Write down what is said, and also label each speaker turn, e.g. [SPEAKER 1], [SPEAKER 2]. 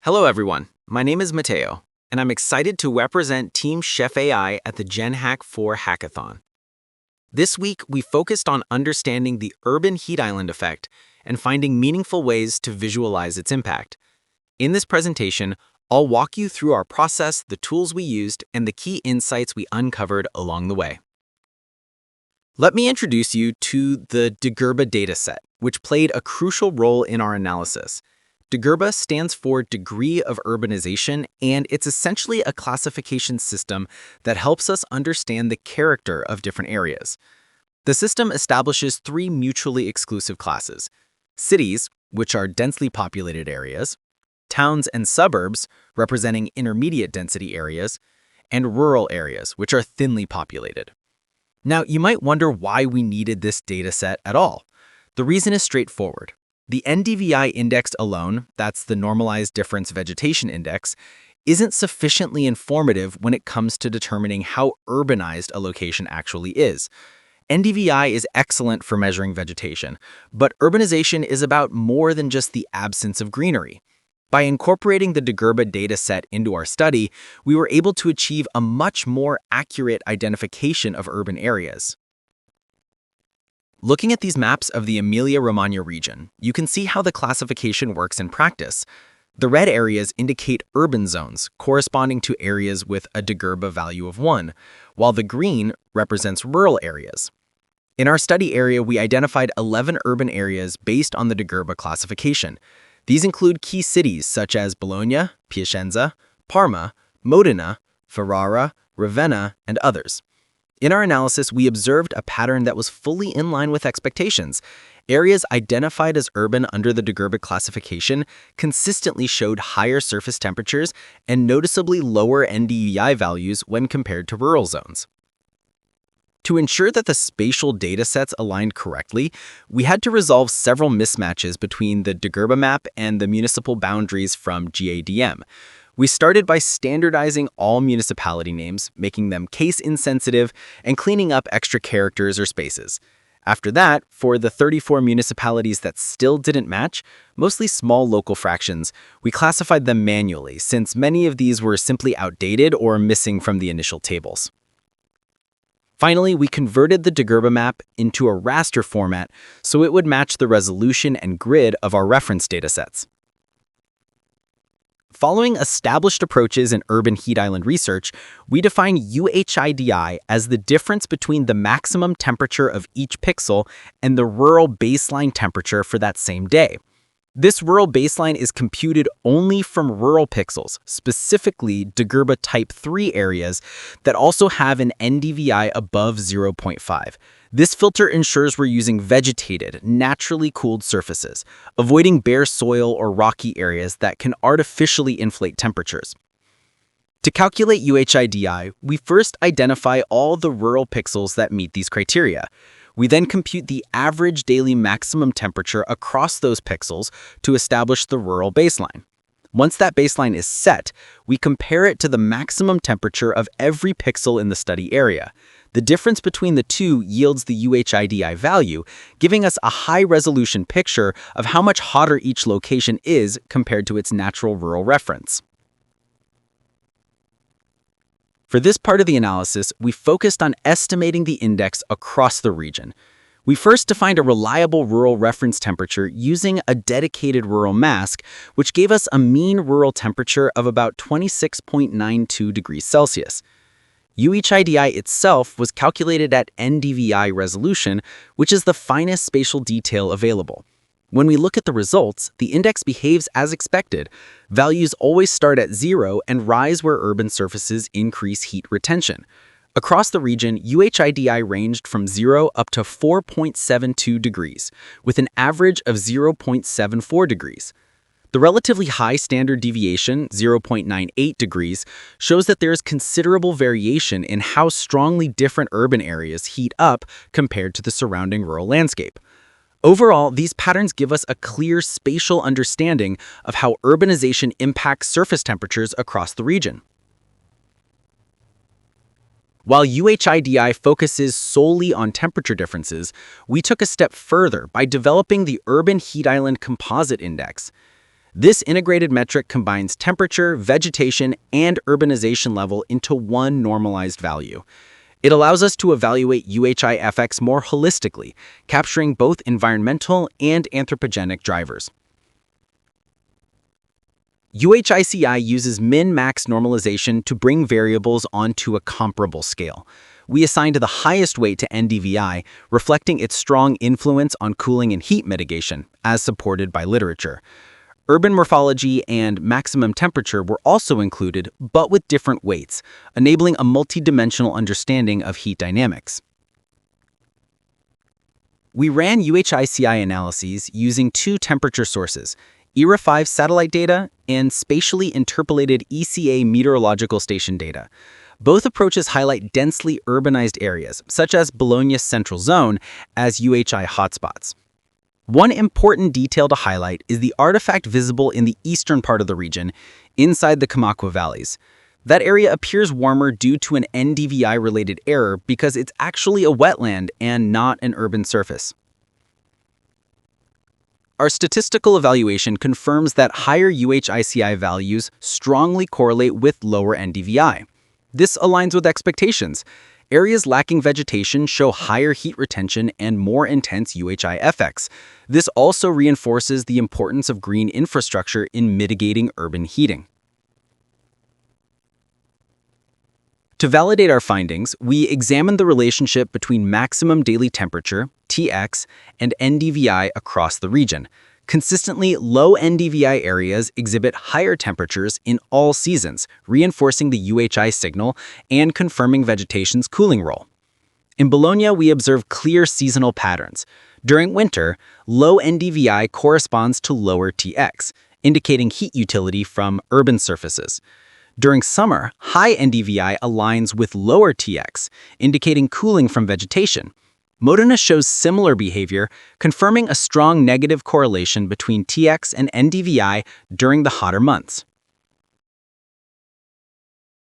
[SPEAKER 1] Hello everyone, my name is Mateo, and I'm excited to represent Team Chef AI at the GenHack 4 Hackathon. This week, we focused on understanding the urban heat island effect and finding meaningful ways to visualize its impact. In this presentation, I'll walk you through our process, the tools we used, and the key insights we uncovered along the way. Let me introduce you to the DEGURBA dataset, which played a crucial role in our analysis. DEGURBA stands for Degree of Urbanization, and it's essentially a classification system that helps us understand the character of different areas. The system establishes three mutually exclusive classes: cities, which are densely populated areas; towns and suburbs, representing intermediate density areas; and rural areas, which are thinly populated. Now, you might wonder why we needed this dataset at all. The reason is straightforward. The NDVI index alone, that's the Normalized Difference Vegetation Index, isn't sufficiently informative when it comes to determining how urbanized a location actually is. NDVI is excellent for measuring vegetation, but urbanization is about more than just the absence of greenery. By incorporating the DEGURBA dataset into our study, we were able to achieve a much more accurate identification of urban areas. Looking at these maps of the Emilia-Romagna region, you can see how the classification works in practice. The red areas indicate urban zones, corresponding to areas with a DEGURBA value of 1, while the green represents rural areas. In our study area, we identified 11 urban areas based on the DEGURBA classification. These include key cities such as Bologna, Piacenza, Parma, Modena, Ferrara, Ravenna, and others. In our analysis, we observed a pattern that was fully in line with expectations. Areas identified as urban under the DEGURBA classification consistently showed higher surface temperatures and noticeably lower NDVI values when compared to rural zones. To ensure that the spatial datasets aligned correctly, we had to resolve several mismatches between the DEGURBA map and the municipal boundaries from GADM. We started by standardizing all municipality names, making them case-insensitive, and cleaning up extra characters or spaces. After that, for the 34 municipalities that still didn't match, mostly small local fractions, we classified them manually, since many of these were simply outdated or missing from the initial tables. Finally, we converted the DEGURBA map into a raster format so it would match the resolution and grid of our reference datasets. Following established approaches in urban heat island research, we define UHIDI as the difference between the maximum temperature of each pixel and the rural baseline temperature for that same day. This rural baseline is computed only from rural pixels, specifically DEGURBA Type 3 areas that also have an NDVI above 0.5. This filter ensures we're using vegetated, naturally cooled surfaces, avoiding bare soil or rocky areas that can artificially inflate temperatures. To calculate UHIDI, we first identify all the rural pixels that meet these criteria. We then compute the average daily maximum temperature across those pixels to establish the rural baseline. Once that baseline is set, we compare it to the maximum temperature of every pixel in the study area. The difference between the two yields the UHIDI value, giving us a high-resolution picture of how much hotter each location is compared to its natural rural reference. For this part of the analysis, we focused on estimating the index across the region. We first defined a reliable rural reference temperature using a dedicated rural mask, which gave us a mean rural temperature of about 26.92 degrees Celsius. UHIDI itself was calculated at NDVI resolution, which is the finest spatial detail available. When we look at the results, the index behaves as expected. Values always start at 0 and rise where urban surfaces increase heat retention. Across the region, UHIDI ranged from 0 up to 4.72 degrees, with an average of 0.74 degrees. The relatively high standard deviation, 0.98 degrees, shows that there is considerable variation in how strongly different urban areas heat up compared to the surrounding rural landscape. Overall, these patterns give us a clear spatial understanding of how urbanization impacts surface temperatures across the region. While UHIDI focuses solely on temperature differences, we took a step further by developing the Urban Heat Island Composite Index. This integrated metric combines temperature, vegetation, and urbanization level into one normalized value. It allows us to evaluate UHI-FX more holistically, capturing both environmental and anthropogenic drivers. UHICI uses min-max normalization to bring variables onto a comparable scale. We assigned the highest weight to NDVI, reflecting its strong influence on cooling and heat mitigation, as supported by literature. Urban morphology and maximum temperature were also included, but with different weights, enabling a multidimensional understanding of heat dynamics. We ran UHICI analyses using two temperature sources, ERA-5 satellite data and spatially interpolated ECA meteorological station data. Both approaches highlight densely urbanized areas, such as Bologna's central zone, as UHI hotspots. One important detail to highlight is the artifact visible in the eastern part of the region, inside the Kamakwa valleys. That area appears warmer due to an NDVI-related error because it's actually a wetland and not an urban surface. Our statistical evaluation confirms that higher UHICI values strongly correlate with lower NDVI. This aligns with expectations. Areas lacking vegetation show higher heat retention and more intense UHI-FX. This also reinforces the importance of green infrastructure in mitigating urban heating. To validate our findings, we examined the relationship between maximum daily temperature, Tx, and NDVI across the region. Consistently low NDVI areas exhibit higher temperatures in all seasons, reinforcing the UHI signal and confirming vegetation's cooling role. In Bologna, we observe clear seasonal patterns. During winter, low NDVI corresponds to lower Tx, indicating heat utility from urban surfaces. During summer, high NDVI aligns with lower Tx, indicating cooling from vegetation. Modena shows similar behavior, confirming a strong negative correlation between Tx and NDVI during the hotter months.